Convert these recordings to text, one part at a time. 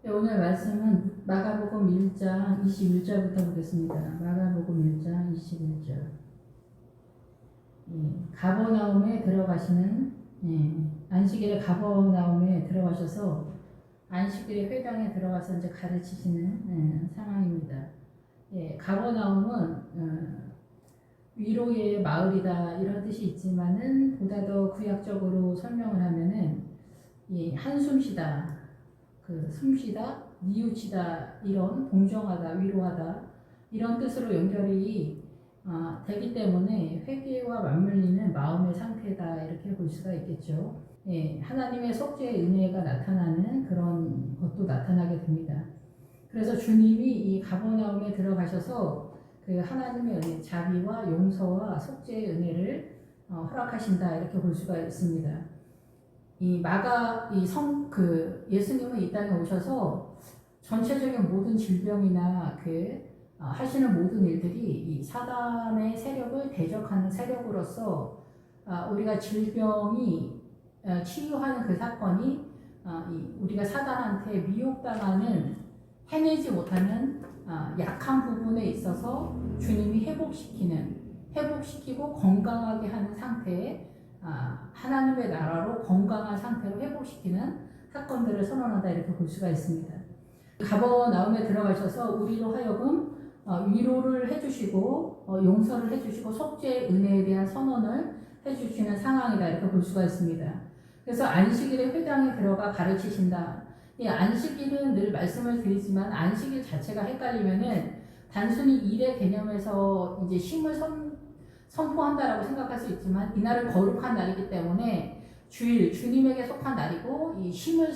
네, 오늘 말씀은 마가복음 1장 21절부터 보겠습니다. 마가복음 1장 21절. 가버나움에 들어가시는 안식일에 가버나움에 들어가셔서 안식일에 회당에 들어가서 이제 가르치시는 상황입니다. 가버나움은 위로의 마을이다 이런 뜻이 있지만은 보다 더 구약적으로 설명을 하면은 한숨 쉬다, 그 숨쉬다, 뉘우치다 이런 동정하다, 위로하다 이런 뜻으로 연결이 되기 때문에 회개와 맞물리는 마음의 상태다 이렇게 볼 수가 있겠죠. 하나님의 속죄의 은혜가 나타나는 그런 것도 나타나게 됩니다. 그래서 주님이 이 가버나움에 들어가셔서 그 하나님의 은혜, 자비와 용서와 속죄의 은혜를 허락하신다 이렇게 볼 수가 있습니다. 예수님은 이 땅에 오셔서 전체적인 모든 질병이나 하시는 모든 일들이 이 사단의 세력을 대적하는 세력으로서 우리가 질병이 치유하는 그 사건이 우리가 사단한테 미혹당하는 해내지 못하는 약한 부분에 있어서 주님이 회복시키고 건강하게 하는 상태에 하나님의 나라로 건강한 상태로 회복시키는 사건들을 선언한다 이렇게 볼 수가 있습니다. 가버나움에 들어가셔서 우리로 하여금 위로를 해주시고 용서를 해주시고 속죄의 은혜에 대한 선언을 해주시는 상황이다 이렇게 볼 수가 있습니다. 그래서 안식일에 회당에 들어가 가르치신다. 이 안식일은 늘 말씀을 드리지만 안식일 자체가 헷갈리면은 단순히 일의 개념에서 이제 쉼을 선포한다라고 생각할 수 있지만 이날은 거룩한 날이기 때문에 주일, 주님에게 속한 날이고 이 쉼을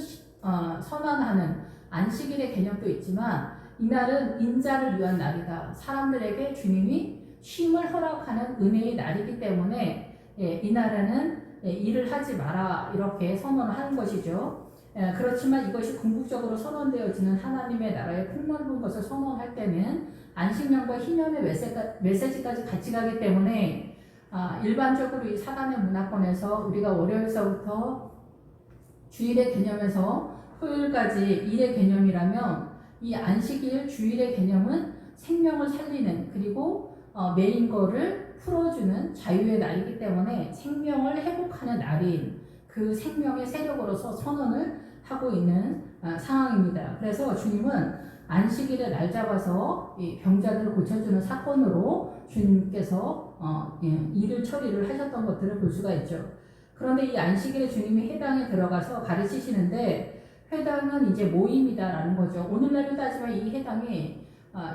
선언하는 안식일의 개념도 있지만 이날은 인자를 위한 날이다. 사람들에게 주님이 쉼을 허락하는 은혜의 날이기 때문에 이날에는 일을 하지 마라 이렇게 선언을 하는 것이죠. 그렇지만 이것이 궁극적으로 선언되어지는 하나님의 나라의 폭넓은 것을 선언할 때는 안식년과 희년의 메시지까지 같이 가기 때문에 일반적으로 이 사단의 문화권에서 우리가 월요일서부터 주일의 개념에서 토요일까지 일의 개념이라면 이 안식일 주일의 개념은 생명을 살리는 그리고 메인 거를 풀어주는 자유의 날이기 때문에 생명을 회복하는 날인 그 생명의 세력으로서 선언을 하고 있는 상황입니다. 그래서 주님은 안식일에 날 잡아서 이 병자들을 고쳐주는 사건으로 주님께서 일을 처리를 하셨던 것들을 볼 수가 있죠. 그런데 이 안식일에 주님이 회당에 들어가서 가르치시는데 회당은 이제 모임이다라는 거죠. 오늘날로 따지면 이 회당이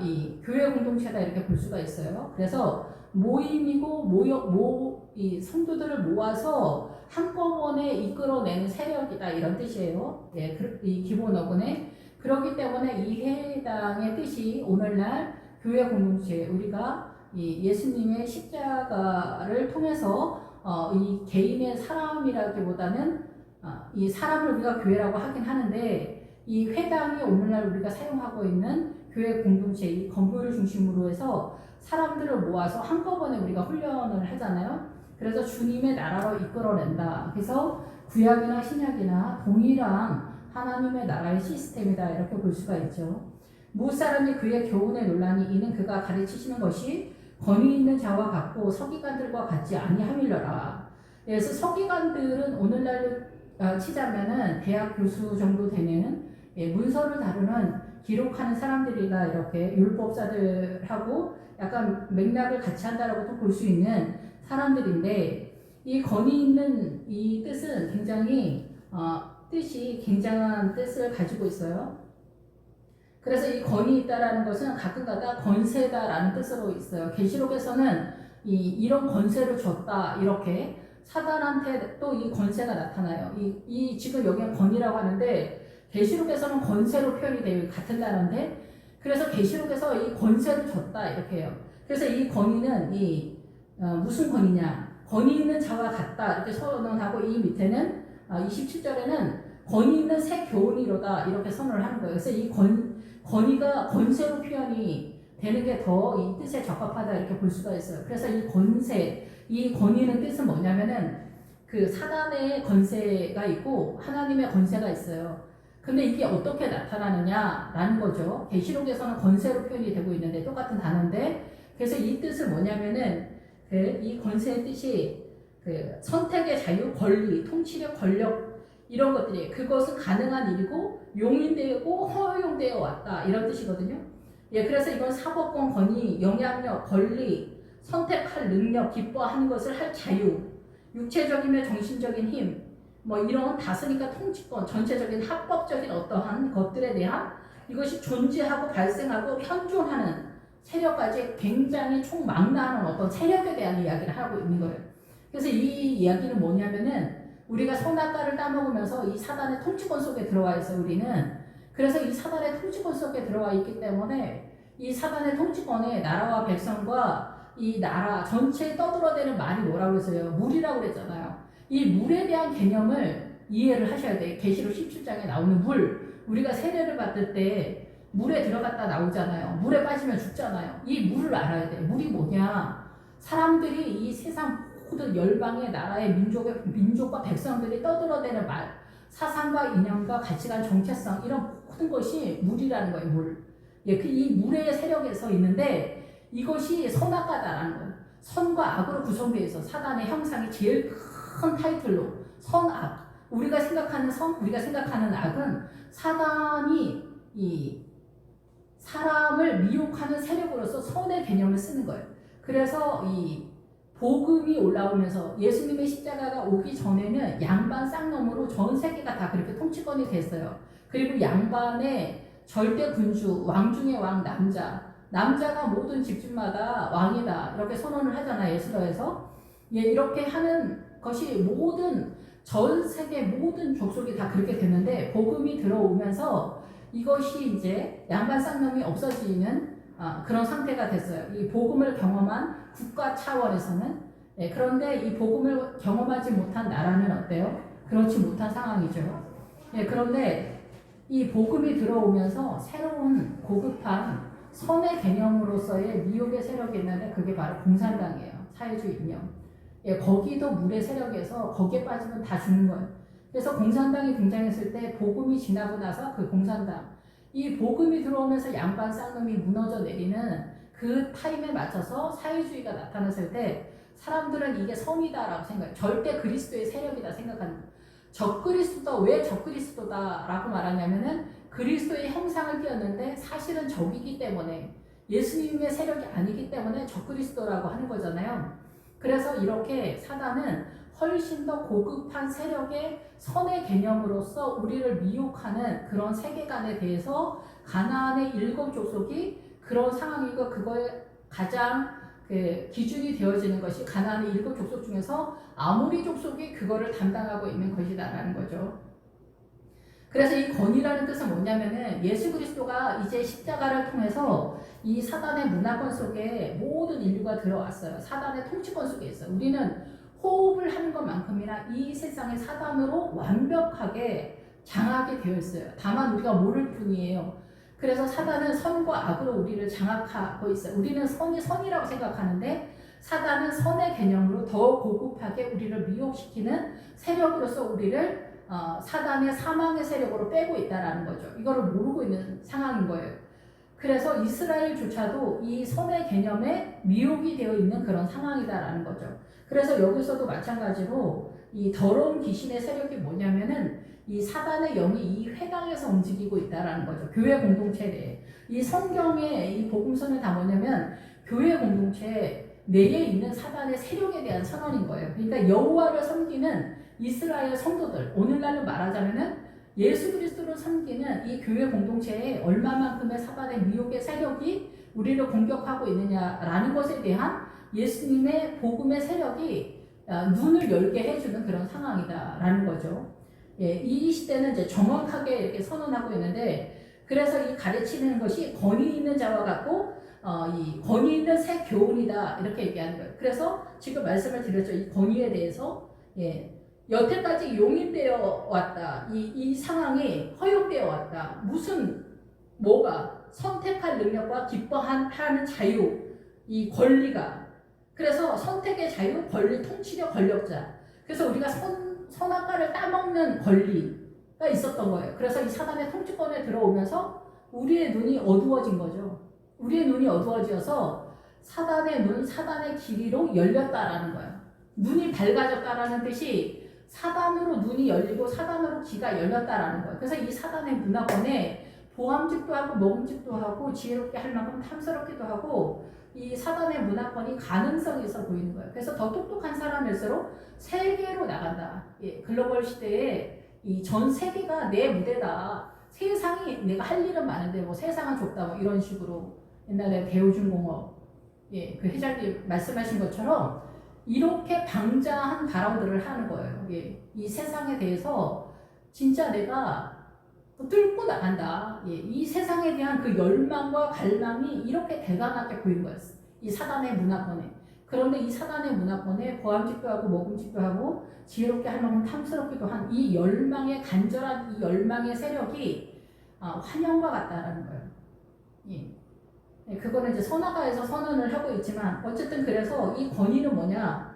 이 교회 공동체다 이렇게 볼 수가 있어요. 그래서 모임이고 이 성도들을 모아서 한꺼번에 이끌어내는 세력이다 이런 뜻이에요. 이 기본 어근에 그렇기 때문에 이 회당의 뜻이 오늘날 교회 공동체 우리가 이 예수님의 십자가를 통해서 이 개인의 사람이라기보다는 이 사람을 우리가 교회라고 하긴 하는데 이 회당이 오늘날 우리가 사용하고 있는 교회 공동체 이 건물을 중심으로 해서 사람들을 모아서 한꺼번에 우리가 훈련을 하잖아요. 그래서 주님의 나라로 이끌어낸다. 그래서 구약이나 신약이나 동일한 하나님의 나라의 시스템이다 이렇게 볼 수가 있죠. 무엇 사람이 그의 교훈에 논란이 이는 그가 가르치시는 것이 권위 있는 자와 같고 서기관들과 같지 아니함이려라. 그래서 서기관들은 오늘날로 치자면은 대학 교수 정도 되는 문서를 다루는 기록하는 사람들이다 이렇게 율법사들하고 약간 맥락을 같이 한다라고도 볼 수 있는 사람들인데 이 권위 있는 이 뜻은 굉장히 뜻이 굉장한 뜻을 가지고 있어요. 그래서 이 권위 있다라는 것은 가끔가다 권세다라는 뜻으로 있어요. 계시록에서는 이런 권세를 줬다 이렇게 사단한테 또 이 권세가 나타나요. 이 지금 여기는 권위라고 하는데 계시록에서는 권세로 표현이 돼요. 같은 단어인데 그래서 계시록에서 이 권세를 줬다 이렇게 해요. 그래서 이 권위는 무슨 권위냐? 권위 있는 자와 같다 이렇게 선언하고 이 밑에는 27절에는 권위 있는 새 교훈이로다 이렇게 선언을 하는 거예요. 그래서 이 권위가 권세로 표현이 되는 게 더 이 뜻에 적합하다 이렇게 볼 수가 있어요. 그래서 이 권세, 이 권위는 뜻은 뭐냐면은 그 사단의 권세가 있고 하나님의 권세가 있어요. 근데 이게 어떻게 나타나느냐라는 거죠. 계시록에서는 권세로 표현이 되고 있는데 똑같은 단어인데, 그래서 이 뜻은 뭐냐면은 이 권세의 뜻이 선택의 자유, 권리, 통치력, 권력 이런 것들이 그것은 가능한 일이고 용인되고 허용되어 왔다 이런 뜻이거든요. 예, 그래서 이건 사법권, 권위, 영향력, 권리, 선택할 능력, 기뻐하는 것을 할 자유, 육체적이며 정신적인 힘, 뭐 이런 다스니까 통치권, 전체적인 합법적인 어떠한 것들에 대한 이것이 존재하고 발생하고 현존하는 세력까지 굉장히 총망라하는 어떤 세력에 대한 이야기를 하고 있는 거예요. 그래서 이 이야기는 뭐냐면은 우리가 선악과를 따먹으면서 이 사단의 통치권 속에 들어와 있어 우리는. 그래서 이 사단의 통치권 속에 들어와 있기 때문에 이 사단의 통치권에 나라와 백성과 이 나라 전체에 떠들어대는 말이 뭐라고 했어요? 물이라고 그랬잖아요. 이 물에 대한 개념을 이해를 하셔야 돼요. 계시록 17장에 나오는 물. 우리가 세례를 받을 때 물에 들어갔다 나오잖아요. 물에 빠지면 죽잖아요. 이 물을 알아야 돼요. 물이 뭐냐? 사람들이 이 세상 모든 열방의 나라의 민족과 백성들이 떠들어대는 말, 사상과 이념과 가치관, 정체성 이런 모든 것이 물이라는 거예요. 물. 예, 이 물의 세력에서 있는데 이것이 선악과다라는 거예요. 선과 악으로 구성되어 있어. 사단의 형상이 제일 큰 타이틀로 선악. 우리가 생각하는 선, 우리가 생각하는 악은 사단이 이 사람을 미혹하는 세력으로서 선의 개념을 쓰는 거예요. 그래서 이 복음이 올라오면서 예수님의 십자가가 오기 전에는 양반 쌍놈으로 전 세계가 다 그렇게 통치권이 됐어요. 그리고 양반의 절대 군주, 왕 중의 왕 남자가 모든 집집마다 왕이다 이렇게 선언을 하잖아요. 예수로에서. 예, 이렇게 하는 것이 모든 전 세계 모든 족속이 다 그렇게 됐는데 복음이 들어오면서 이것이 이제 양반 쌍놈이 없어지는 그런 상태가 됐어요. 이 복음을 경험한 국가 차원에서는. 예, 그런데 이 복음을 경험하지 못한 나라는 어때요? 그렇지 못한 상황이죠. 예, 그런데 이 복음이 들어오면서 새로운 고급한 선의 개념으로서의 미혹의 세력이 있는데 그게 바로 공산당이에요. 사회주의 이념. 예, 거기도 물의 세력에서 거기에 빠지면 다 죽는 거예요. 그래서 공산당이 등장했을 때 복음이 지나고 나서 그 공산당, 이 복음이 들어오면서 양반 쌍놈이 무너져 내리는 그 타임에 맞춰서 사회주의가 나타났을 때 사람들은 이게 선이다라고 생각해요. 절대 그리스도의 세력이다 생각하는 거예요. 적그리스도다. 왜 적그리스도다라고 말하냐면은 그리스도의 형상을 띄었는데 사실은 적이기 때문에 예수님의 세력이 아니기 때문에 적그리스도라고 하는 거잖아요. 그래서 이렇게 사단은 훨씬 더 고급한 세력의 선의 개념으로서 우리를 미혹하는 그런 세계관에 대해서 가나안의 7 족속이 그런 상황이고 그거에 가장 기준이 되어지는 것이 가나안의 7 족속 중에서 아모리 족속이 그거를 담당하고 있는 것이다라는 거죠. 그래서 이 권위라는 뜻은 뭐냐면은 예수 그리스도가 이제 십자가를 통해서 이 사단의 문화권 속에 모든 인류가 들어왔어요. 사단의 통치권 속에 있어요. 우리는 호흡을 하는 것만큼이나 이 세상의 사단으로 완벽하게 장악이 되어 있어요. 다만 우리가 모를 뿐이에요. 그래서 사단은 선과 악으로 우리를 장악하고 있어요. 우리는 선이 선이라고 생각하는데 사단은 선의 개념으로 더 고급하게 우리를 미혹시키는 세력으로서 우리를 사단의 사망의 세력으로 빼고 있다는 거죠. 이거를 모르고 있는 상황인 거예요. 그래서 이스라엘조차도 이 선의 개념에 미혹이 되어 있는 그런 상황이다라는 거죠. 그래서 여기서도 마찬가지로 이 더러운 귀신의 세력이 뭐냐면은 이 사단의 영이 이 회당에서 움직이고 있다라는 거죠. 교회 공동체 내에. 이 성경의 이 복음서는 다 뭐냐면 교회 공동체 내에 있는 사단의 세력에 대한 선언인 거예요. 그러니까 여호와를 섬기는 이스라엘 성도들, 오늘날로 말하자면은 예수 그리스도를 섬기는 이 교회 공동체에 얼마만큼의 사단의 미혹의 세력이 우리를 공격하고 있느냐라는 것에 대한 예수님의 복음의 세력이 눈을 열게 해주는 그런 상황이다라는 거죠. 예, 이 시대는 이제 정확하게 이렇게 선언하고 있는데, 그래서 이 가르치는 것이 권위 있는 자와 같고, 이 권위 있는 새 교훈이다 이렇게 얘기하는 거예요. 그래서 지금 말씀을 드렸죠. 이 권위에 대해서 여태까지 용인되어 왔다. 이 상황이 허용되어 왔다. 뭐가 선택할 능력과 기뻐하는 자유, 이 권리가. 그래서 선택의 자유, 권리, 통치력, 권력자. 그래서 우리가 선악과를 따먹는 권리가 있었던 거예요. 그래서 이 사단의 통치권에 들어오면서 우리의 눈이 어두워진 거죠. 우리의 눈이 어두워져서 사단의 눈, 사단의 길이로 열렸다라는 거예요. 눈이 밝아졌다라는 뜻이 사단으로 눈이 열리고 사단으로 귀가 열렸다라는 거예요. 그래서 이 사단의 문화권에 보암직도 하고 먹음직도 하고 지혜롭게 할 만큼 탐스럽기도 하고 이 사단의 문화권이 가능성이 있어 보이는 거예요. 그래서 더 똑똑한 사람일수록 세계로 나간다. 예, 글로벌 시대에 이 전 세계가 내 무대다. 세상이 내가 할 일은 많은데 뭐 세상은 좁다 뭐 이런 식으로 옛날에 대우중공업 예, 그 회장님 말씀하신 것처럼 이렇게 방자한 발언들을 하는 거예요. 예, 이 세상에 대해서 진짜 내가 뚫고 나간다. 예, 이 세상에 대한 그 열망과 갈망이 이렇게 대단하게 보인 거였어요. 이 사단의 문화권에. 그런데 이 사단의 문화권에 보암직도 하고 먹음직도 하고 지혜롭게 할 만큼 탐스럽기도 한 이 열망의 간절한 이 열망의 세력이 환영과 같다라는 거예요. 예. 네, 그거는 이제 선화가에서 선언을 하고 있지만 어쨌든 그래서 이 권위는 뭐냐?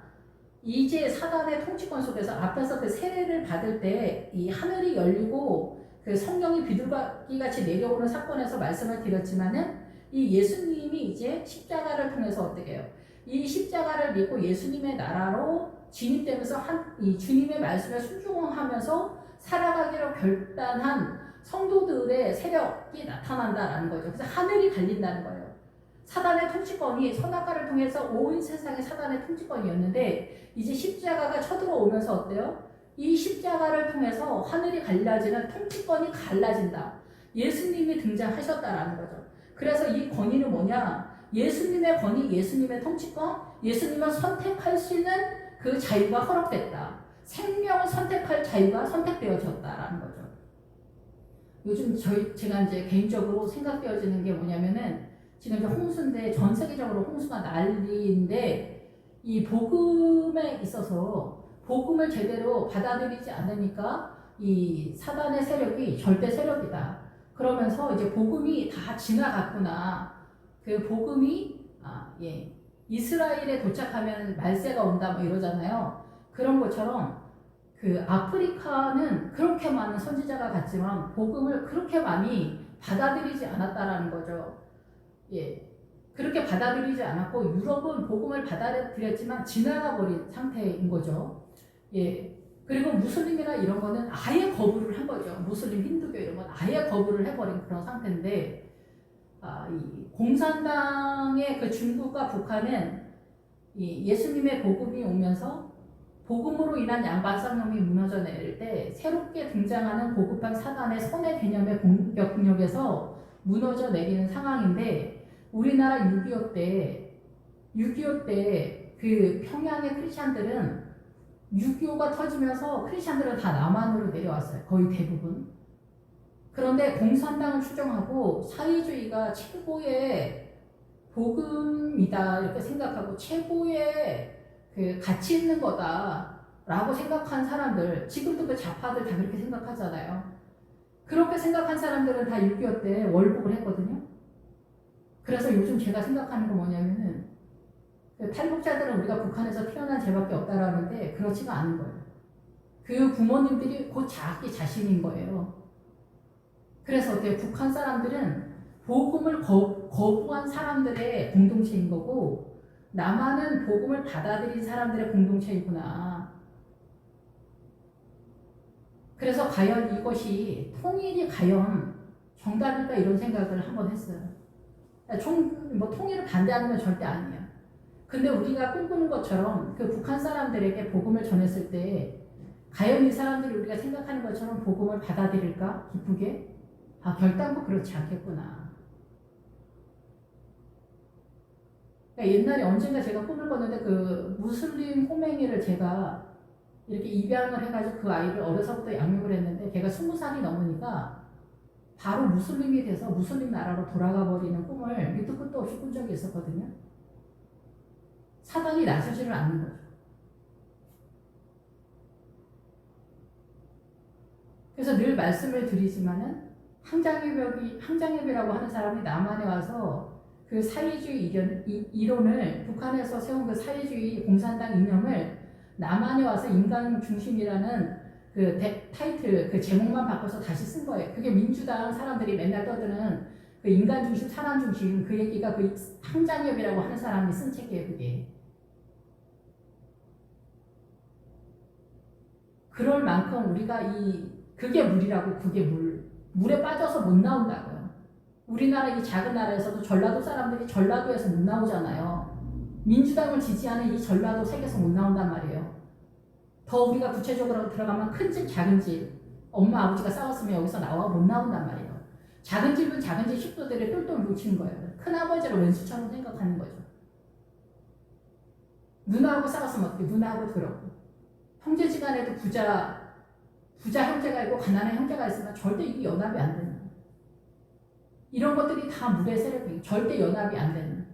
이제 사단의 통치권 속에서 앞에서 그 세례를 받을 때 이 하늘이 열리고 그 성령이 비둘기 같이 내려오는 사건에서 말씀을 드렸지만은 이 예수님이 이제 십자가를 통해서 어떻게 해요? 이 십자가를 믿고 예수님의 나라로 진입되면서 이 주님의 말씀에 순종하면서 살아가기로 결단한 성도들의 세력이 나타난다라는 거죠. 그래서 하늘이 갈린다는 거예요. 사단의 통치권이 선악과를 통해서 온 세상의 사단의 통치권이었는데 이제 십자가가 쳐들어오면서 어때요? 이 십자가를 통해서 하늘이 갈라지는 통치권이 갈라진다. 예수님이 등장하셨다라는 거죠. 그래서 이 권위는 뭐냐? 예수님의 권위, 예수님의 통치권, 예수님은 선택할 수 있는 그 자유가 허락됐다. 생명을 선택할 자유가 선택되어졌다라는 거죠. 요즘 제가 이제 개인적으로 생각되어지는 게 뭐냐면은 지금 이제 홍수인데 전 세계적으로 홍수가 난리인데 이 복음에 있어서 복음을 제대로 받아들이지 않으니까 이 사단의 세력이 절대 세력이다. 그러면서 이제 복음이 다 지나갔구나. 그 복음이 이스라엘에 도착하면 말세가 온다 뭐 이러잖아요. 그런 것처럼 그 아프리카는 그렇게 많은 선지자가 갔지만 복음을 그렇게 많이 받아들이지 않았다라는 거죠. 예. 그렇게 받아들이지 않았고 유럽은 복음을 받아들였지만 지나가 버린 상태인 거죠. 예. 그리고 무슬림이나 이런 거는 아예 거부를 한 거죠. 무슬림, 힌두교 이런 건 아예 거부를 해버린 그런 상태인데 이 공산당의 그 중국과 북한은 이 예수님의 복음이 오면서 복음으로 인한 양반성념이 무너져 내릴 때 새롭게 등장하는 고급한 사단의 선의 개념의 공격력에서 무너져 내리는 상황인데 우리나라 6.25 때 그 평양의 크리스찬들은 6.25가 터지면서 크리스찬들은 다 남한으로 내려왔어요. 거의 대부분. 그런데 공산당을 추종하고 사회주의가 최고의 복음이다 이렇게 생각하고 최고의 그 가치 있는 거다라고 생각한 사람들 지금도 그 좌파들 다 그렇게 생각하잖아요. 그렇게 생각한 사람들은 다 6.25 때 월북을 했거든요. 그래서 요즘 제가 생각하는 건 뭐냐면은 그 탈북자들은 우리가 북한에서 태어난 죄밖에 없다라는데 그렇지가 않은 거예요. 그 부모님들이 곧 자기 자신인 거예요. 그래서 어때요? 북한 사람들은 복음을 거부한 사람들의 공동체인 거고 남한은 복음을 받아들인 사람들의 공동체이구나. 그래서 과연 이것이 통일이 과연 정답일까 이런 생각을 한번 했어요. 통일을 반대하는 건 절대 아니에요. 근데 우리가 꿈꾸는 것처럼 그 북한 사람들에게 복음을 전했을 때 과연 이 사람들이 우리가 생각하는 것처럼 복음을 받아들일까? 기쁘게? 결단코 그렇지 않겠구나. 그러니까 옛날에 언젠가 제가 꿈을 꿨는데 그 무슬림 호맹이를 제가 이렇게 입양을 해가지고 그 아이를 어려서부터 양육을 했는데 걔가 20살이 넘으니까 바로 무슬림이 돼서 무슬림 나라로 돌아가 버리는 꿈을 밑도 끝도 없이 꾼 적이 있었거든요. 사단이 나서지를 않는 거죠. 그래서 늘 말씀을 드리지만은 항장예비라고 하는 사람이 남한에 와서 그 사회주의 이론을 북한에서 세운 그 사회주의 공산당 이념을 남한에 와서 인간 중심이라는 타이틀 그 제목만 바꿔서 다시 쓴 거예요. 그게 민주당 사람들이 맨날 떠드는 그 인간 중심, 사람 중심 그 얘기가 그 황장엽이라고 하는 사람이 쓴 책이에요. 그게. 그럴 만큼 우리가 그게 물이라고 그게 물에 빠져서 못 나온다고요. 우리나라 이 작은 나라에서도 전라도 사람들이 전라도에서 못 나오잖아요. 민주당을 지지하는 이 전라도 색에서 못 나온단 말이에요. 더 우리가 구체적으로 들어가면 큰 집, 작은 집, 엄마, 아버지가 싸웠으면 여기서 나와 못 나온단 말이에요. 작은 집은 작은 집 식구들이 똘똘 뭉치는 거예요. 큰 아버지를 왼수처럼 생각하는 거죠. 누나하고 싸웠으면 어떻게? 누나하고 더럽고. 형제지간에도 부자 형제가 있고 가난한 형제가 있으면 절대 이게 연합이 안 되는 거예요. 이런 것들이 다 물의 세력이에요. 절대 연합이 안 되는.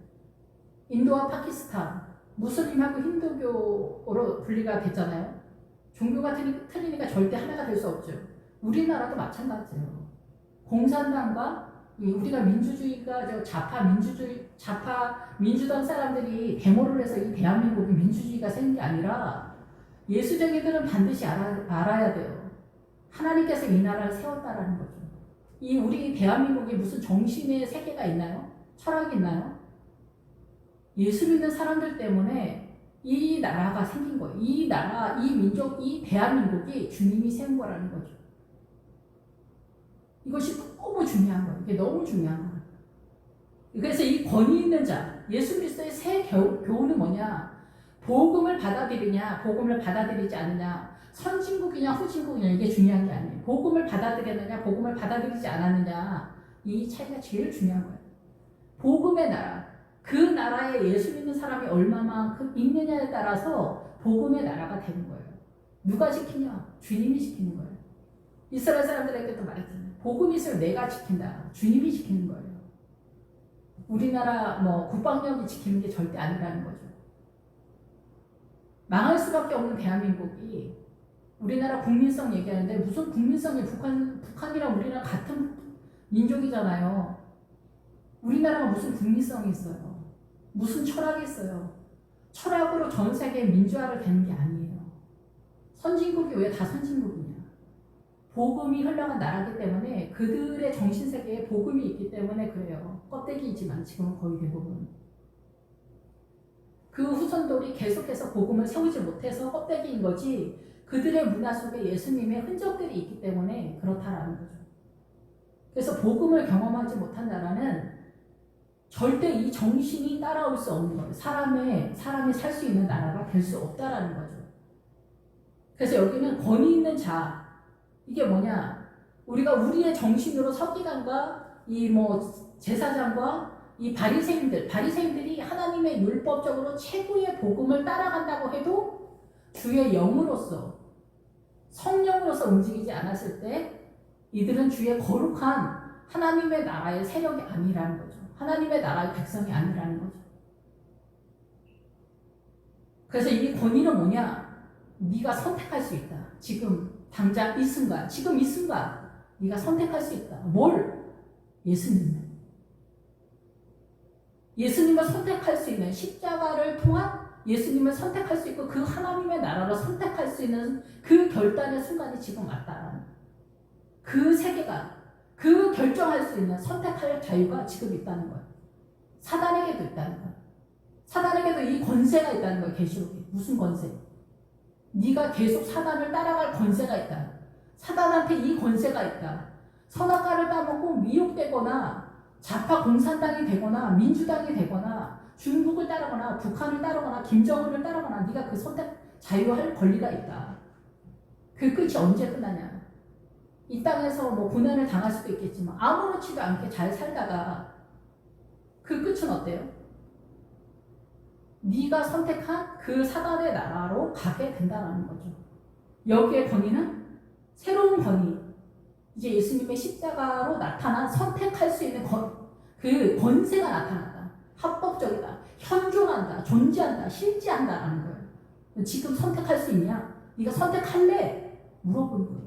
인도와 파키스탄, 무슬림하고 힌두교로 분리가 됐잖아요. 종교가 틀리니까 절대 하나가 될 수 없죠. 우리나라도 마찬가지예요. 공산당과 우리가 민주주의가 좌파 민주당 사람들이 데모를 해서 이 대한민국이 민주주의가 생긴 게 아니라 예수쟁이들은 반드시 알아야 돼요. 하나님께서 이 나라를 세웠다라는 거죠. 이 우리 대한민국에 무슨 정신의 세계가 있나요? 철학이 있나요? 예수 믿는 사람들 때문에 이 나라가 생긴 거예요. 이 나라, 이 민족, 이 대한민국이 주님이 세운 거라는 거죠. 이것이 너무 중요한 거예요. 이게 너무 중요한 거예요. 그래서 이 권위 있는 자, 예수 그리스도의 새 교훈은 뭐냐? 복음을 받아들이냐, 복음을 받아들이지 않느냐, 선진국이냐, 후진국이냐, 이게 중요한 게 아니에요. 복음을 받아들였느냐, 복음을 받아들이지 않았느냐, 이 차이가 제일 중요한 거예요. 복음의 나라, 그 나라에 예수 믿는 사람이 얼마만큼 있느냐에 따라서 복음의 나라가 되는 거예요. 누가 지키냐? 주님이 지키는 거예요. 이스라엘 사람들에게도 말했잖아요. 복음이 있으면 내가 지킨다. 주님이 지키는 거예요. 우리나라 국방력이 지키는 게 절대 아니라는 거죠. 망할 수밖에 없는 대한민국이 우리나라 국민성 얘기하는데 무슨 국민성이 북한이랑 우리랑 같은 민족이잖아요. 우리나라가 무슨 국민성이 있어요. 무슨 철학이 있어요. 철학으로 전 세계 민주화를 되는 게 아니에요. 선진국이 왜 다 선진국이냐. 복음이 흘러간 나라기 때문에 그들의 정신세계에 복음이 있기 때문에 그래요. 껍데기이지만 지금은 거의 대부분. 그 후손들이 계속해서 복음을 세우지 못해서 껍데기인 거지 그들의 문화 속에 예수님의 흔적들이 있기 때문에 그렇다라는 거죠. 그래서 복음을 경험하지 못한 나라는 절대 이 정신이 따라올 수 없는 거예요. 사람이 살 수 있는 나라가 될 수 없다라는 거죠. 그래서 여기는 권위 있는 자, 이게 뭐냐? 우리가 우리의 정신으로 서기관과 제사장과 이 바리새인들이 하나님의 율법적으로 최고의 복음을 따라간다고 해도 주의 영으로서 성령으로서 움직이지 않았을 때 이들은 주의 거룩한 하나님의 나라의 세력이 아니라는 거죠. 하나님의 나라의 백성이 아니라는 거죠. 그래서 이 권위는 뭐냐? 네가 선택할 수 있다. 지금 당장 이 순간, 지금 이 순간 네가 선택할 수 있다. 뭘? 예수님을 선택할 수 있는 십자가를 통한 예수님을 선택할 수 있고 그 하나님의 나라를 선택할 수 있는 그 결단의 순간이 지금 왔다라는 그 세계관, 그 결정할 수 있는 선택할 자유가 지금 있다는 거예요. 사단에게도 있다는 거예요. 사단에게도 이 권세가 있다는 거예요. 계시록에. 무슨 권세? 네가 계속 사단을 따라갈 권세가 있다. 사단한테 이 권세가 있다. 선악과를 따먹고 미혹되거나 좌파 공산당이 되거나 민주당이 되거나 중국을 따르거나 북한을 따르거나 김정은을 따르거나 네가 그 선택 자유할 권리가 있다. 그 끝이 언제 끝나냐? 이 땅에서 고난을 당할 수도 있겠지만 아무렇지도 않게 잘 살다가 그 끝은 어때요? 네가 선택한 그 사단의 나라로 가게 된다는 거죠. 여기에 권위는 새로운 권위, 이제 예수님의 십자가로 나타난 선택할 수 있는 그 권세가 나타났다. 합법적이다. 현존한다. 존재한다. 실제한다라는 거예요. 지금 선택할 수 있냐? 네가 선택할래? 물어보는 거예요.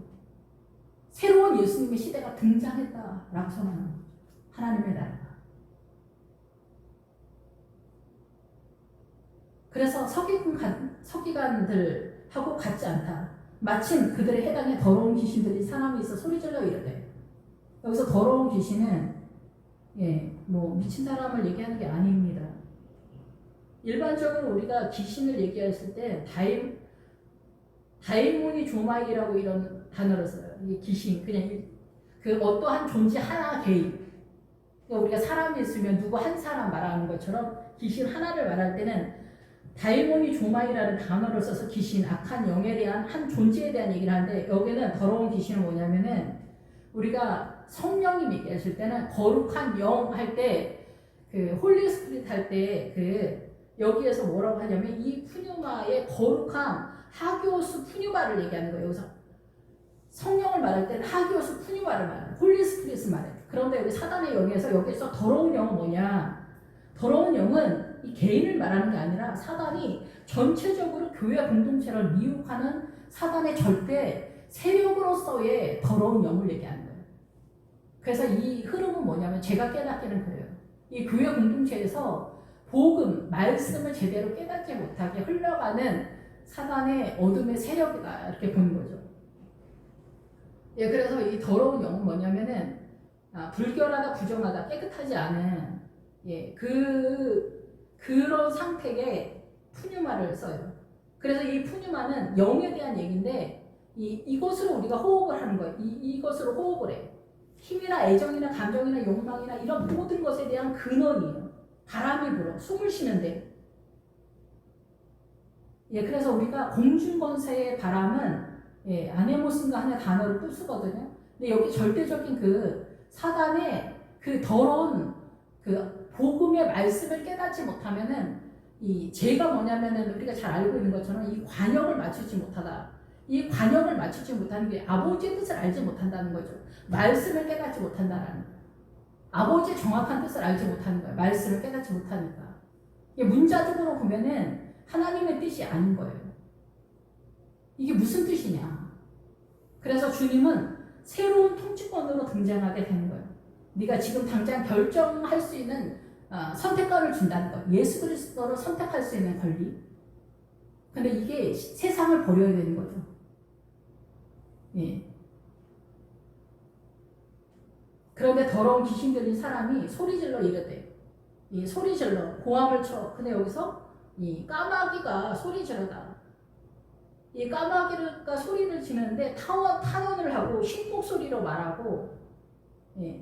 새로운 예수님의 시대가 등장했다라고 선언하는 거죠. 하나님의 나라가. 그래서 서기관들하고 같지 않다. 마침 그들의 해당에 더러운 귀신들이 사람이 있어 소리질러 이르되. 여기서 더러운 귀신은 뭐 미친 사람을 얘기하는 게 아닙니다. 일반적으로 우리가 귀신을 얘기했을 때 다이모니 조마이라고 이런 단어를 써요. 이게 귀신, 그냥 그 어떠한 존재 하나 개인. 그러니까 우리가 사람이 있으면 누구 한 사람 말하는 것처럼 귀신 하나를 말할 때는 다이모니 조마이라는 단어를 써서 귀신, 악한 영에 대한 한 존재에 대한 얘기를 하는데, 여기는 더러운 귀신은 뭐냐면은 우리가 성령님 얘기했을 때는 거룩한 영 할 때 그 홀리 스피릿 할 때 여기에서 뭐라고 하냐면 이 푸뉴마의 거룩함, 하기오스 푸뉴마를 얘기하는 거예요. 여기서 성령을 말할 때는 하기오스 푸뉴마를 말해요. 홀리 스피릿을 말해요. 그런데 여기 사단의 영에서 여기서 더러운 영은 뭐냐? 더러운 영은 이 개인을 말하는 게 아니라 사단이 전체적으로 교회 공동체를 미혹하는 사단의 절대 세력으로서의 더러운 영을 얘기하는 거예요. 그래서 이 흐름은 뭐냐면 제가 깨닫기는 그래요. 이 교회 공동체에서 복음, 말씀을 제대로 깨닫지 못하게 흘러가는 사단의 어둠의 세력이다, 이렇게 보는 거죠. 그래서 이 더러운 영은 뭐냐면은 불결하다, 부정하다, 깨끗하지 않은 그런 상태의 푸뉴마를 써요. 그래서 이 푸뉴마는 영에 대한 얘기인데 이것으로 우리가 호흡을 하는 거예요. 이것으로 호흡을 해. 힘이나 애정이나 감정이나 욕망이나 이런 모든 것에 대한 근원이에요. 바람이 불어, 숨을 쉬는데. 그래서 우리가 공중권세의 바람은 아네모스인가 하는 단어를 또 쓰거든요. 근데 여기 절대적인 그 사단의 그 더러운 그 복음의 말씀을 깨닫지 못하면은 이 죄가 뭐냐면은 우리가 잘 알고 있는 것처럼 이 관역을 맞추지 못하다. 이 관역을 맞추지 못하는 게 아버지의 뜻을 알지 못한다는 거죠. 말씀을 깨닫지 못한다는 거예요. 아버지의 정확한 뜻을 알지 못하는 거예요. 말씀을 깨닫지 못하니까. 문자적으로 보면은 하나님의 뜻이 아닌 거예요. 이게 무슨 뜻이냐. 그래서 주님은 새로운 통치권으로 등장하게 되는 거예요. 네가 지금 당장 결정할 수 있는 선택권을 준다는 거예요. 예수 그리스도를 선택할 수 있는 권리. 근데 이게 세상을 버려야 되는 거죠. 그런데 더러운 귀신 들린 사람이 소리질러 이르되, 이 소리질러 고함을 쳐. 근데 여기서 이 까마귀가 소리지르다. 이 까마귀가 소리를 지르는데 탄원을 하고 흰목 소리로 말하고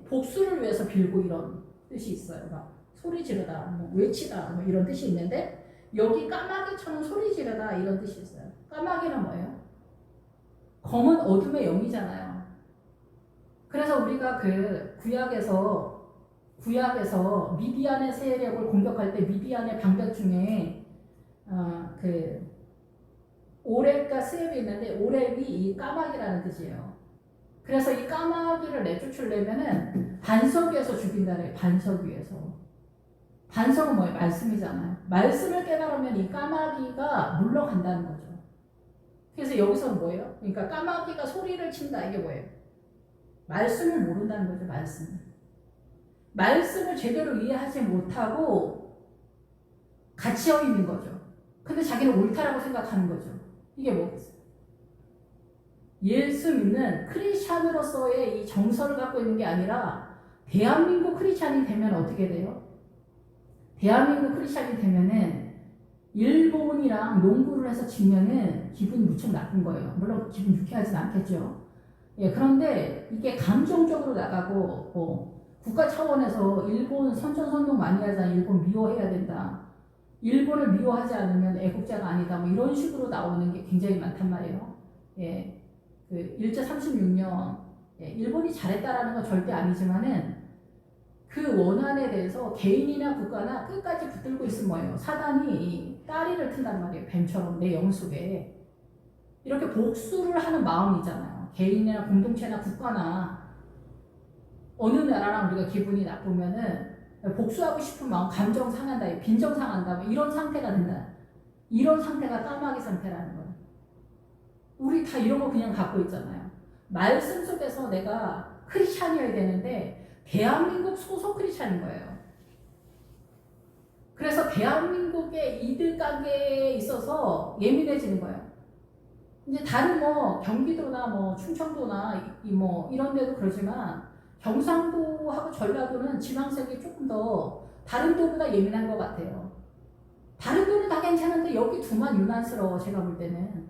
복수를 위해서 빌고 이런 뜻이 있어요. 막 소리 지르다, 뭐 외치다, 뭐 이런 뜻이 있는데 여기 까마귀처럼 소리 지르다 이런 뜻이 있어요. 까마귀는 뭐예요? 검은 어둠의 영이잖아요. 그래서 우리가 그 구약에서 미디안의 세력을 공격할 때 미디안의 방벽 중에 그 오렙과 스웹이 있는데 오렙이 이 까마귀라는 뜻이에요. 그래서 이 까마귀를 내쫓으려면은 반석 위에서 죽인다래요. 반석 위에서. 반석은 뭐예요? 말씀이잖아요. 말씀을 깨달으면 이 까마귀가 물러간다는 거죠. 그래서 여기서는 뭐예요? 그러니까 까마귀가 소리를 친다. 이게 뭐예요? 말씀을 모른다는 거죠. 말씀을 제대로 이해하지 못하고 갇혀 있는 거죠. 근데 자기는 옳다라고 생각하는 거죠. 이게 뭐겠어요? 예수 믿는 크리스찬으로서의 이 정서를 갖고 있는 게 아니라 대한민국 크리스찬이 되면 어떻게 돼요? 대한민국 크리스찬이 되면은 일본이랑 농구를 해서 지면은 기분이 무척 나쁜 거예요. 물론 기분 유쾌하진 않겠죠. 그런데 이게 감정적으로 나가고 국가 차원에서 일본 선전선동 많이 하자, 일본 미워해야 된다. 일본을 미워하지 않으면 애국자가 아니다. 뭐 이런 식으로 나오는 게 굉장히 많단 말이에요. 그 일제 36년 일본이 잘했다라는 건 절대 아니지만은 그 원한에 대해서 개인이나 국가나 끝까지 붙들고 있으면 뭐예요? 사단이 따리를 튼단 말이에요. 뱀처럼 내 영 속에 이렇게 복수를 하는 마음이잖아요. 개인이나 공동체나 국가나 어느 나라랑 우리가 기분이 나쁘면은 복수하고 싶은 마음, 감정 상한다, 빈정 상한다, 뭐 이런 상태가 된다. 이런 상태가 까마귀 상태라는 거예요. 우리 다 이런 거 그냥 갖고 있잖아요. 말씀 속에서 내가 크리스찬이어야 되는데 대한민국 소속 크리스찬인 거예요. 그래서 대한민국의 이들 관계에 있어서 예민해지는 거예요. 이제 다른 뭐 경기도나 뭐 충청도나 뭐 이런 데도 그러지만 경상도하고 전라도는 지방색이 조금 더 다른 도보다 예민한 것 같아요. 다른 도는 다 괜찮은데 여기 두만 유난스러워. 제가 볼 때는.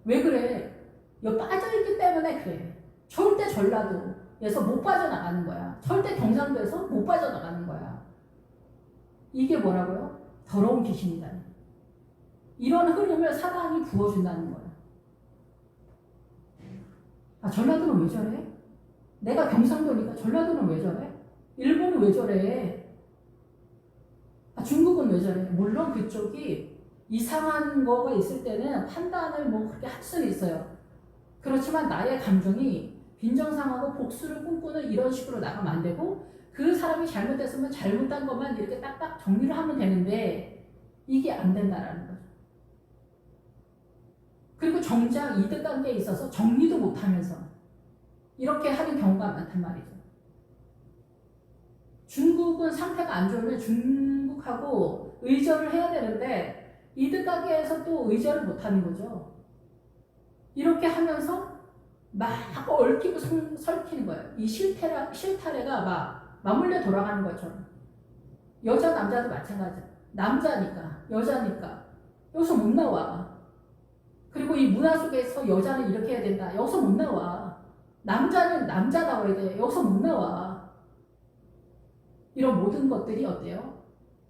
왜 그래? 여기 빠져있기 때문에 그래. 절대 전라도에서 못 빠져나가는 거야. 절대 경상도에서 못 빠져나가는 거야. 이게 뭐라고요? 더러운 귀신이다. 이런 흐름을 사단이 부어준다는 거야. 아, 전라도는 왜 저래? 내가 경상도니까 전라도는 왜 저래? 일본은 왜 저래? 아, 중국은 왜 저래? 물론 그쪽이 이상한 거가 있을 때는 판단을 뭐 그렇게 할 수는 있어요. 그렇지만 나의 감정이 빈정상하고 복수를 꿈꾸는 이런 식으로 나가면 안 되고, 그 사람이 잘못했으면 잘못한 것만 이렇게 딱딱 정리를 하면 되는데 이게 안 된다라는 거죠. 그리고 정작 이득관계에 있어서 정리도 못하면서 이렇게 하는 경우가 많단 말이죠. 중국은 상태가 안 좋으면 중국하고 의절을 해야 되는데 이득관계에서 또 의절을 못하는 거죠. 이렇게 하면서 막 얽히고 설키는 거예요. 이 실타래가 막 맞물려 돌아가는 것처럼. 여자 남자도 마찬가지야. 남자니까 여자니까 여기서 못 나와. 그리고 이 문화 속에서 여자는 이렇게 해야 된다. 여기서 못 나와. 남자는 남자다워야 돼. 여기서 못 나와. 이런 모든 것들이 어때요?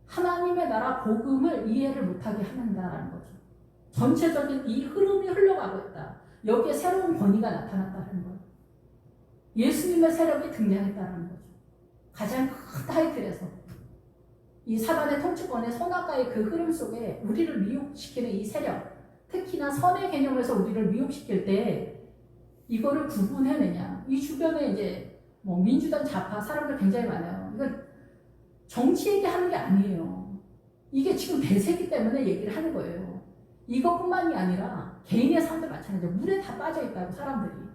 하나님의 나라 복음을 이해를 못하게 한다는 거죠. 전체적인 이 흐름이 흘러가고 있다. 여기에 새로운 권위가 나타났다는 거예요. 예수님의 세력이 등장했다는 거죠. 가장 큰 타이틀에서 이 사단의 통치권의 선악과의 그 흐름 속에 우리를 미혹시키는 이 세력, 특히나 선의 개념에서 우리를 미혹시킬 때 이거를 구분해내냐. 이 주변에 이제 뭐 민주당 좌파 사람들 굉장히 많아요. 이건 정치 얘기하는 게 아니에요. 이게 지금 대세기 때문에 얘기를 하는 거예요. 이것뿐만이 아니라 개인의 삶도 마찬가지예요. 물에 다 빠져있다고 사람들이.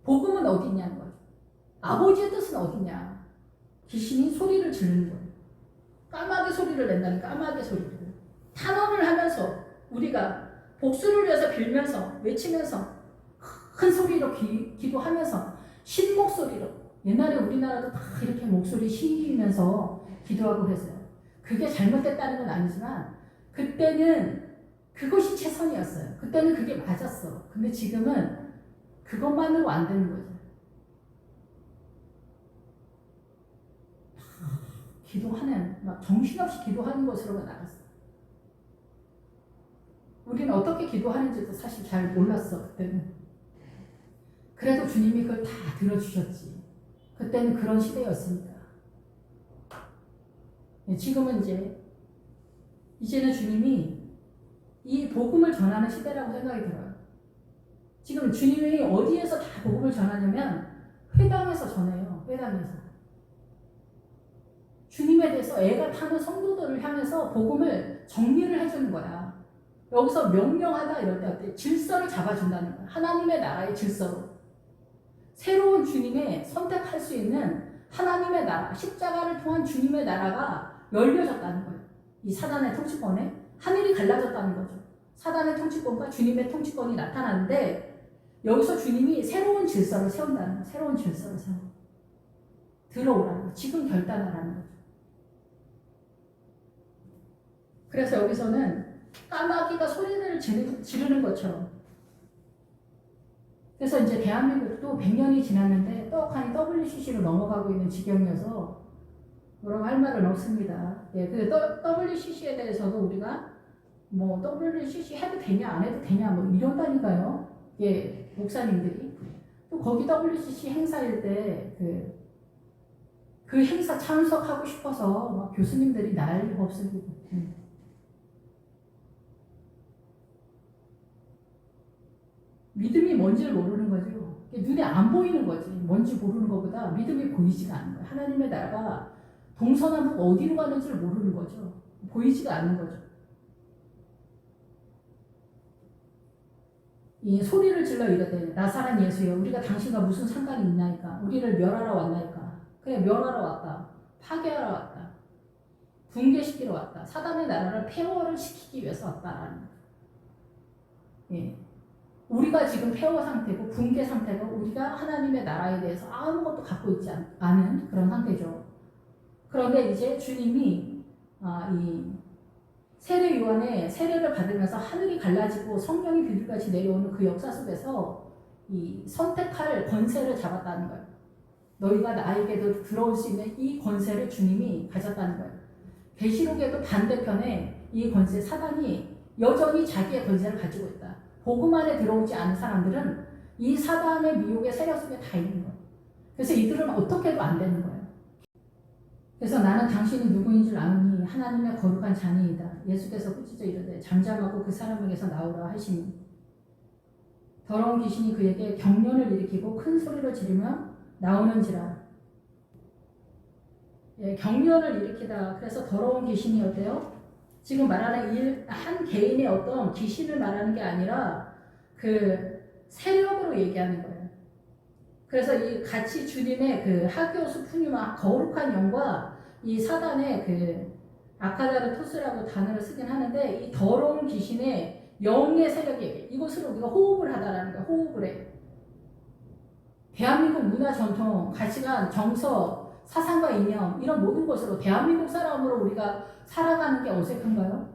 복음은 어디 있냐는 거죠. 아버지의 뜻은 어디냐. 귀신이 소리를 지르는 거예요. 까마귀 소리를 낸다는 까마귀 소리를. 탄원을 하면서 우리가 복수를 위해서 빌면서 외치면서 큰 소리로 기도하면서 신 목소리로. 옛날에 우리나라도 다 이렇게 목소리 쉬면서 기도하고 그랬어요. 그게 잘못됐다는 건 아니지만 그때는 그것이 최선이었어요. 그때는 그게 맞았어. 근데 지금은 그것만으로 안 되는 거죠. 기도하는, 막 정신없이 기도하는 것으로가 나갔어. 우리는 어떻게 기도하는지도 사실 잘 몰랐어, 그때는. 그래도 주님이 그걸 다 들어주셨지. 그때는 그런 시대였으니까. 지금은 이제는 주님이 이 복음을 전하는 시대라고 생각이 들어요. 지금 주님이 어디에서 다 복음을 전하냐면 회당에서 전해요. 회당에서. 주님에 대해서 애가 타는 성도들을 향해서 복음을 정리를 해주는 거야. 여기서 명령하다 이럴 때 어때? 질서를 잡아준다는 거야. 하나님의 나라의 질서로. 새로운 주님의 선택할 수 있는 하나님의 나라, 십자가를 통한 주님의 나라가 열려졌다는 거예요. 이 사단의 통치권에 하늘이 갈라졌다는 거죠. 사단의 통치권과 주님의 통치권이 나타나는데 여기서 주님이 새로운 질서를 세운다는 거예요. 새로운 질서를 세워. 들어오라는 거예요. 지금 결단하라는 거죠. 그래서 여기서는 까마귀가 소리를 지르는 것처럼. 그래서 이제 대한민국도 100년이 지났는데 떡하니 WCC로 넘어가고 있는 지경이어서 뭐라고 할 말은 없습니다. 예, 그 WCC에 대해서도 우리가 뭐 WCC 해도 되냐 안 해도 되냐 뭐 이런다니까요. 예, 목사님들이. 또 거기 WCC 행사일 때 그 행사 참석하고 싶어서 막 교수님들이 난리가 없습니다. 믿음이 뭔지를 모르는 거죠. 눈에 안 보이는 거지. 뭔지 모르는 것보다 믿음이 보이지가 않는 거예요. 하나님의 나라가 동서남북 어디로 가는지를 모르는 거죠. 보이지가 않는 거죠. 이 소리를 질러 이르되 나사렛 예수여 우리가 당신과 무슨 상관이 있나이까. 우리를 멸하러 왔나이까. 그래 멸하러 왔다. 파괴하러 왔다. 붕괴시키러 왔다. 사단의 나라를 폐허를 시키기 위해서 왔다라는 거예요. 예. 우리가 지금 폐허 상태고 붕괴 상태고 우리가 하나님의 나라에 대해서 아무것도 갖고 있지 않은 그런 상태죠. 그런데 이제 주님이 이 세례 요한의 세례를 받으면서 하늘이 갈라지고 성령이 비둘기같이 내려오는 그 역사 속에서 이 선택할 권세를 잡았다는 거예요. 너희가 나에게도 들어올 수 있는 이 권세를 주님이 가졌다는 거예요. 계시록에도 반대편에 이 권세, 사단이 여전히 자기의 권세를 가지고 있다. 복음 안에 들어오지 않은 사람들은 이 사단의 미혹의 세력 속에 다 있는 거예요. 그래서 이들은 어떻게 해도 안 되는 거예요. 그래서 나는 당신이 누구인 줄 아느니 하나님의 거룩한 자니이다. 예수께서 꾸짖어 이르되 잠잠하고 그 사람에게서 나오라 하시니 더러운 귀신이 그에게 경련을 일으키고 큰 소리를 지르며 나오는지라. 예, 경련을 일으키다. 그래서 더러운 귀신이 어때요? 지금 말하는 한 개인의 어떤 귀신을 말하는 게 아니라 그 세력으로 얘기하는 거예요. 그래서 이 같이 주님의 그 하기오스 푸뉴마 거룩한 영과 이 사단의 그 아카다르토스라고 단어를 쓰긴 하는데 이 더러운 귀신의 영의 세력이 이것으로 우리가 호흡을 하다라는 거예요. 호흡을 해. 대한민국 문화 전통, 가치관, 정서, 사상과 이념 이런 모든 것으로 대한민국 사람으로 우리가 살아가는 게 어색한가요?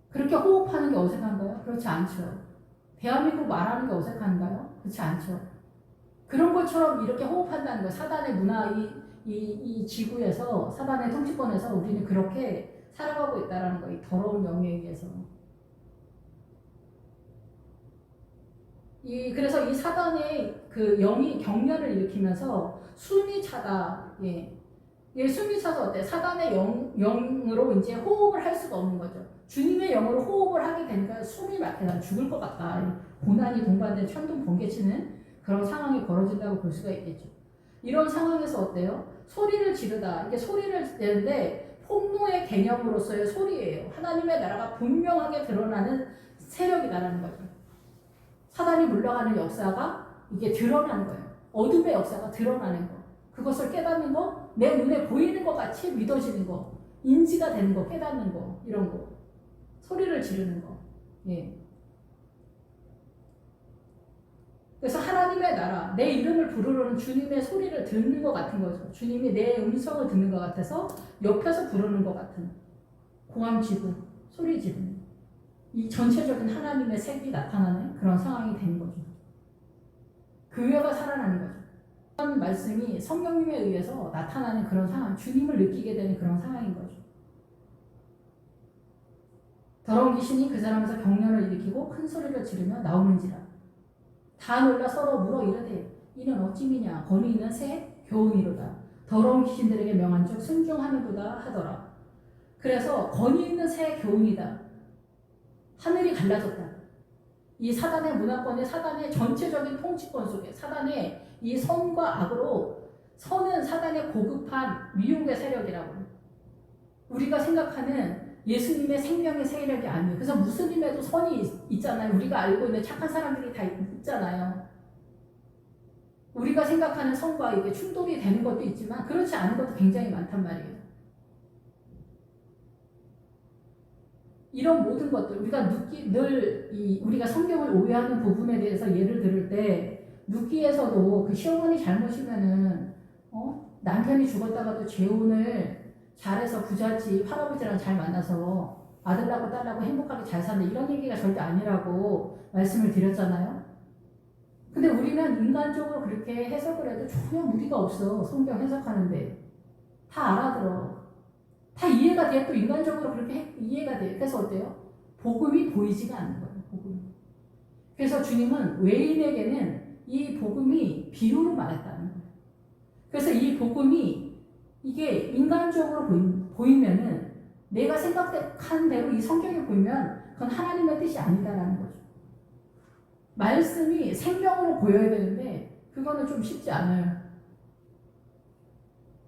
그렇게 호흡하는 게 어색한가요? 그렇지 않죠. 대한민국 말하는 게 어색한가요? 그렇지 않죠. 그런 것처럼 이렇게 호흡한다는 거예요. 사단의 문화, 이 지구에서, 사단의 통치권에서 우리는 그렇게 살아가고 있다는 거예요. 이 더러운 영에 의해서. 그래서 이 사단의 그 영이 경련을 일으키면서 숨이 차다. 숨이 차서 어때? 사단의 영으로 이제 호흡을 할 수가 없는 거죠. 주님의 영으로 호흡을 하게 되니까 숨이 막혀. 난 죽을 것 같다. 고난이 동반된 천둥 번개치는 그런 상황이 벌어진다고 볼 수가 있겠죠. 이런 상황에서 어때요? 소리를 지르다. 이게 소리를 내는데 폭로의 개념으로서의 소리예요. 하나님의 나라가 분명하게 드러나는 세력이다라는 거죠. 사단이 물러가는 역사가 이게 드러나는 거예요. 어둠의 역사가 드러나는 거. 그것을 깨닫는 거, 내 눈에 보이는 것 같이 믿어지는 거, 인지가 되는 거, 깨닫는 거, 이런 거. 소리를 지르는 거. 예. 그래서 하나님의 나라, 내 이름을 부르는 주님의 소리를 듣는 것 같은 거죠. 주님이 내 음성을 듣는 것 같아서 옆에서 부르는 것 같은 고함지고 소리 지르는 이 전체적인 하나님의 색이 나타나는 그런 상황이 되는 거죠. 교회가 살아나는 거죠. 이런 말씀이 성령님에 의해서 나타나는 그런 상황, 주님을 느끼게 되는 그런 상황인 거죠. 더러운 귀신이 그 사람에서 경련을 일으키고 큰 소리를 지르며 나오는지라. 다 놀라 서로 물어 이르되 이는 어찌미냐 권위 있는 새 교훈이로다. 더러운 귀신들에게 명한즉 순종하는도다 하더라. 그래서 권위 있는 새 교훈이다. 하늘이 갈라졌다. 이 사단의 문화권의 사단의 전체적인 통치권 속에 사단의 이 선과 악으로 선은 사단의 고급한 미혹의 세력이라고. 우리가 생각하는 예수님의 생명의 세력이 아니에요. 그래서 무슬림에도 선이 있잖아요. 우리가 알고 있는 착한 사람들이 다 있잖아요. 우리가 생각하는 선과 이게 충돌이 되는 것도 있지만 그렇지 않은 것도 굉장히 많단 말이에요. 이런 모든 것들 우리가 우리가 성경을 오해하는 부분에 대해서 예를 들을 때 눕기에서도 그 시어머니 잘못이면은 남편이 죽었다가도 재혼을 잘해서 부잣집 할아버지랑 잘 만나서 아들하고 딸하고 행복하게 잘 산다 이런 얘기가 절대 아니라고 말씀을 드렸잖아요. 근데 우리는 인간적으로 그렇게 해석을 해도 전혀 무리가 없어. 성경 해석하는데 다 알아들어. 다 이해가 돼. 또 인간적으로 그렇게 이해가 돼. 그래서 어때요? 복음이 보이지가 않는 거예요. 복음이. 그래서 주님은 외인에게는 이 복음이 비유로 말했다는 거예요. 그래서 이 복음이 이게 인간적으로 보이면은 내가 생각한 대로 이 성경이 보이면 그건 하나님의 뜻이 아니다라는 거죠. 말씀이 생명으로 보여야 되는데 그거는 좀 쉽지 않아요.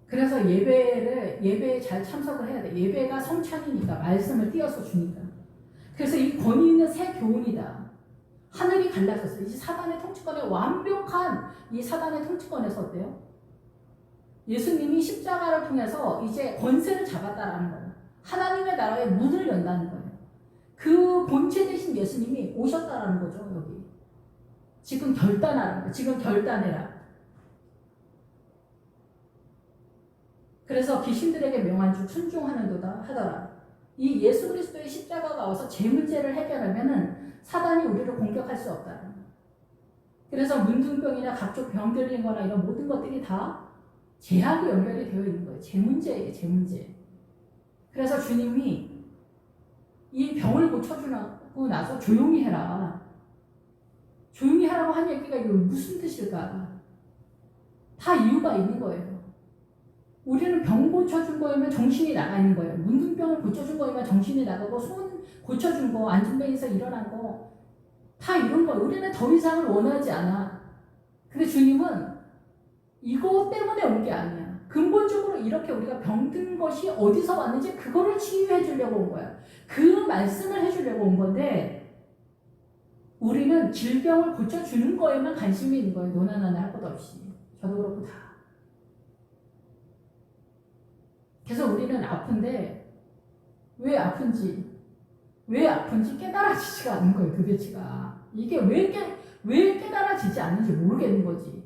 그래서 예배에 잘 참석을 해야 돼. 예배가 성찬이니까 말씀을 띄어서 주니까. 그래서 이 권위 있는 새 교훈이다. 하늘이 갈라졌어요. 이제 사단의 통치권에 완벽한 이 사단의 통치권에서 어때요? 예수님이 십자가를 통해서 이제 권세를 잡았다라는 거예요. 하나님의 나라의 문을 연다는 거예요. 그 본체 되신 예수님이 오셨다라는 거죠, 여기. 지금 결단하는 거야. 지금 결단해라. 그래서 귀신들에게 명한 줄 순종하는도다 하더라. 이 예수 그리스도의 십자가가 와서 제 문제를 해결하면은 사단이 우리를 공격할 수 없다. 그래서 문둥병이나 각종 병 들린 거나 이런 모든 것들이 다 죄하고 연결이 되어 있는 거예요. 제 문제예요. 제 문제. 그래서 주님이 이 병을 고쳐주고 나서 조용히 해라. 조용히 하라고 한 얘기가 이거 무슨 뜻일까? 다 이유가 있는 거예요. 우리는 병 고쳐준 거이면 정신이 나가 있는 거예요. 문둥병을 고쳐준 거이면 정신이 나가고 손 고쳐준 거, 안진뱅이에서 일어난 거 다 이런 거예요. 우리는 더 이상을 원하지 않아. 근데 주님은 이거 때문에 온 게 아니야. 근본적으로 이렇게 우리가 병든 것이 어디서 왔는지 그거를 치유해 주려고 온 거야. 그 말씀을 해주려고 온 건데 우리는 질병을 고쳐주는 거에만 관심이 있는 거예요. 논 하나 할 것 없이. 저도 그렇고 다. 그래서 우리는 아픈데 왜 아픈지 깨달아지지가 않는 거예요. 도대체가. 이게 왜 깨달아지지 않는지 모르겠는 거지.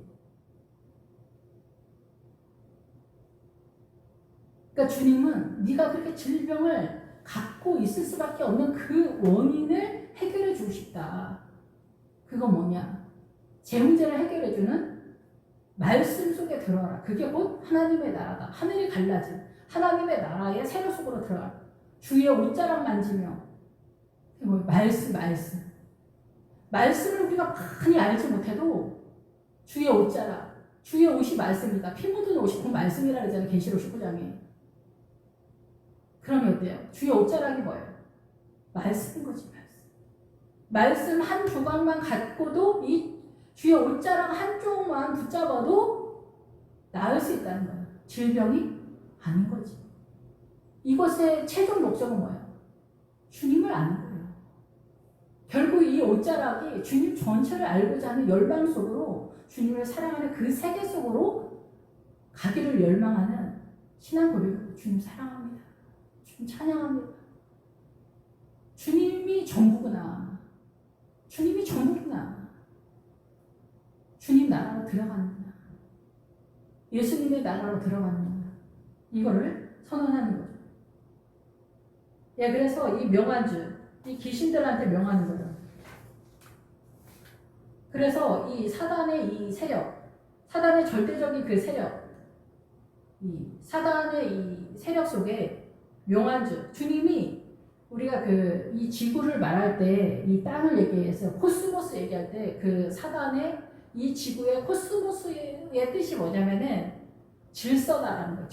그러니까 주님은 네가 그렇게 질병을 갖고 있을 수밖에 없는 그 원인을 해결해 주고 싶다. 그거 뭐냐? 제 문제를 해결해 주는 말씀 속에 들어라. 그게 곧 하나님의 나라다. 하늘이 갈라진 하나님의 나라의 세로 속으로 들어라. 주의 옷자락 만지며 말씀을 우리가 많이 알지 못해도 주의 옷자락, 주의 옷이 말씀이다. 피 묻은 옷이 그 말씀이라 그러잖아요. 계시록 19장에. 그러면 어때요? 주의 옷자락이 뭐예요? 말씀인 거지. 말씀 한 조각만 갖고도 이 주의 옷자락 한쪽만 붙잡아도 나을 수 있다는 거예요. 질병이 아닌 거지. 이것의 최종 목적은 뭐예요? 주님을 아는 거예요. 결국 이 옷자락이 주님 전체를 알고자 하는 열망 속으로 주님을 사랑하는 그 세계 속으로 가기를 열망하는 신앙 고백으로 주님 사랑합니다. 주님 찬양합니다. 주님이 전부구나. 주님이 전부구나. 주님 나라로 들어가는구나. 예수님의 나라로 들어가는구나. 이거를 선언하는 거죠. 예, 그래서 이 명한주, 이 귀신들한테 명하는 거예요. 그래서 이 사단의 이 세력, 사단의 절대적인 그 세력, 이 사단의 이 세력 속에 명한주, 주님이 우리가 이 지구를 말할 때 이 땅을 얘기해서 코스모스 얘기할 때 그 사단의 이 지구의 코스모스의 뜻이 뭐냐면은 질서다라는 거예요.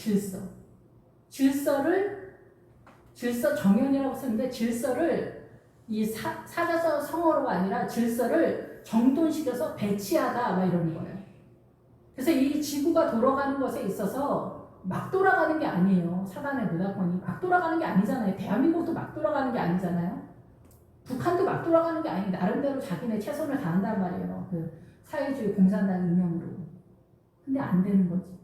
질서 정연이라고 쓰는데 질서를 이 사자성 성어로가 아니라 질서를 정돈시켜서 배치하다 막 이러는 거예요. 그래서 이 지구가 돌아가는 것에 있어서 막 돌아가는 게 아니에요. 사단의 문화권이 막 돌아가는 게 아니잖아요. 대한민국도 막 돌아가는 게 아니잖아요. 북한도 막 돌아가는 게 아니고 나름대로 자기네 최선을 다한단 말이에요. 그 사회주의 공산당 이념으로. 근데 안 되는 거지.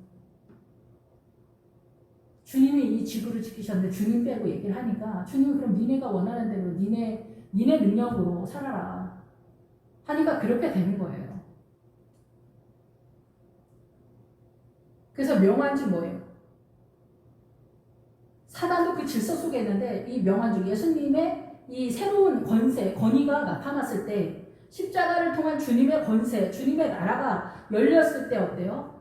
주님이 이 지구를 지키셨는데 주님 빼고 얘기를 하니까 주님은 그럼 니네가 원하는 대로 니네 능력으로 살아라 하니까 그렇게 되는 거예요. 그래서 명한주 뭐예요? 사단도 그 질서 속에 있는데 이 명한주 예수님의 이 새로운 권위가 나타났을 때 십자가를 통한 주님의 권세, 주님의 나라가 열렸을 때 어때요?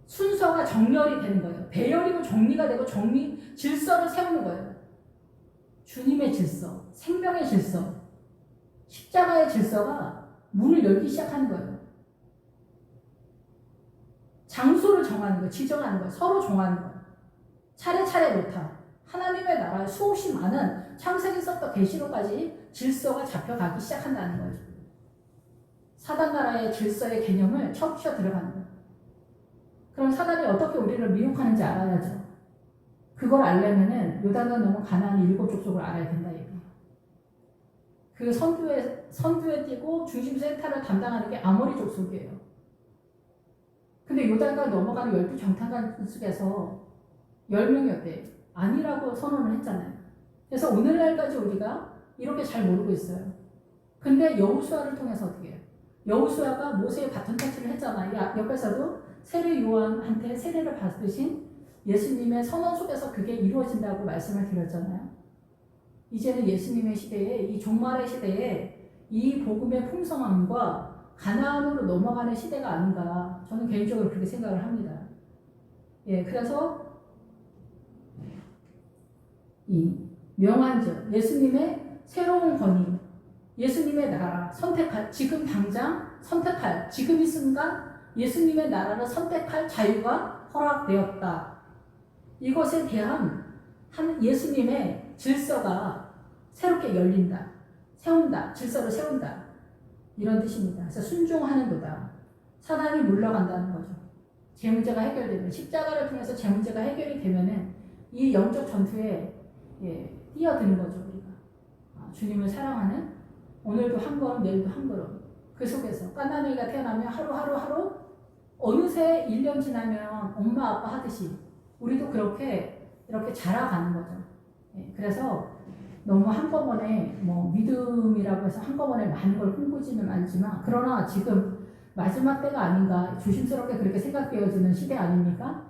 순서가 정렬이 되는 거예요. 배열이고 정리가 되고 질서를 세우는 거예요. 주님의 질서, 생명의 질서, 십자가의 질서가 문을 열기 시작하는 거예요. 장소를 정하는 거예요. 지정하는 거예요. 서로 정하는 거예요. 차례차례 놓다. 하나님의 나라에 수없이 많은 창세기서부터 계시록까지 질서가 잡혀가기 시작한다는 거예요. 사단 나라의 질서의 개념을 척추어 들어가는 거예요. 그럼 사단이 어떻게 우리를 미혹하는지 알아야죠. 그걸 알려면은 요단강 넘어 가나안 7 족속을 알아야 된다 얘기예요. 그 선두에 뛰고 중심 센터를 담당하는 게 아모리 족속이에요. 근데 요단강 넘어가는 12 정탐관 속에서 10명이었대. 아니라고 선언을 했잖아요. 그래서 오늘날까지 우리가 이렇게 잘 모르고 있어요. 근데 여호수아를 통해서 어떻게 해요? 여호수아가 모세의 바톤 터치를 했잖아요. 옆에서도 세례 요한한테 세례를 받으신 예수님의 선언 속에서 그게 이루어진다고 말씀을 드렸잖아요. 이제는 예수님의 시대에, 이 종말의 시대에 이 복음의 풍성함과 가나안으로 넘어가는 시대가 아닌가, 저는 개인적으로 그렇게 생각을 합니다. 예, 그래서 이 명한절, 예수님의 새로운 권위, 예수님의 나라 선택할, 지금 당장 선택할, 지금 이 순간 예수님의 나라를 선택할 자유가 허락되었다. 이것에 대한 예수님의 질서가 새롭게 열린다, 세운다, 질서를 세운다, 이런 뜻입니다. 그래서 순종하는도다. 사단이 물러간다는 거죠. 제 문제가 해결되면, 십자가를 통해서 제 문제가 해결이 되면은 이 영적 전투에 뛰어드는 거죠. 우리가 주님을 사랑하는, 오늘도 한 걸음, 내일도 한 걸음, 그 속에서 까나니가 태어나면 하루 어느새 1년 지나면 엄마 아빠 하듯이 우리도 그렇게 이렇게 자라가는 거죠. 그래서 너무 한꺼번에 뭐 믿음이라고 해서 한꺼번에 많은 걸 꿈꾸지는 않지만, 그러나 지금 마지막 때가 아닌가 조심스럽게 그렇게 생각되어지는 시대 아닙니까?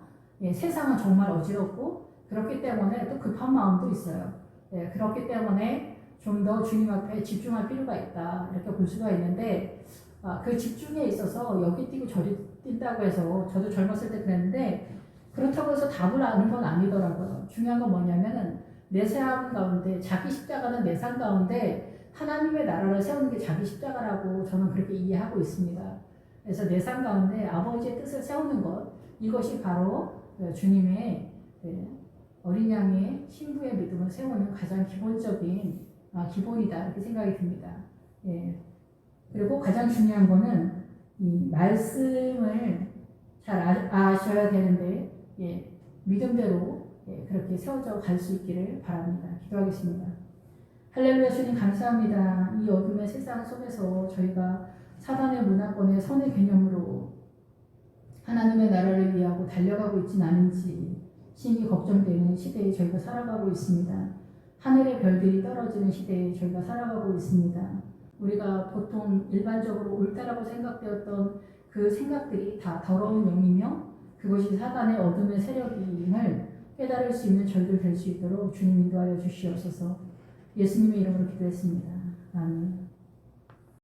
세상은 정말 어지럽고 그렇기 때문에 또 급한 마음도 있어요. 그렇기 때문에 좀 더 주님 앞에 집중할 필요가 있다, 이렇게 볼 수가 있는데, 그 집중에 있어서 여기 뛰고 저리 뛴다고 해서, 저도 젊었을 때 그랬는데 그렇다고 해서 답을 아는 건 아니더라고요. 중요한 건 뭐냐면은 내 삶 가운데, 자기 십자가는 내 삶 가운데 하나님의 나라를 세우는 게 자기 십자가라고 저는 그렇게 이해하고 있습니다. 그래서 내 삶 가운데 아버지의 뜻을 세우는 것, 이것이 바로 주님의 어린 양의 신부의 믿음을 세우는 가장 기본적인 기본이다, 이렇게 생각이 듭니다. 그리고 가장 중요한 거는 이 말씀을 잘 아셔야 되는데, 믿음대로 그렇게 세워져 갈 수 있기를 바랍니다. 기도하겠습니다. 할렐루야. 주님 감사합니다. 이 어둠의 세상 속에서 저희가 사단의 문화권의 선의 개념으로 하나님의 나라를 위하고 달려가고 있지는 않은지 심히 걱정되는 시대에 저희가 살아가고 있습니다. 하늘의 별들이 떨어지는 시대에 저희가 살아가고 있습니다. 우리가 보통 일반적으로 옳다라고 생각되었던 그 생각들이 다 더러운 영이며 그것이 사단의 어둠의 세력임을 깨달을 수 있는 저희들 될 수 있도록 주님 인도하여 주시옵소서. 예수님의 이름으로 기도했습니다. 아멘.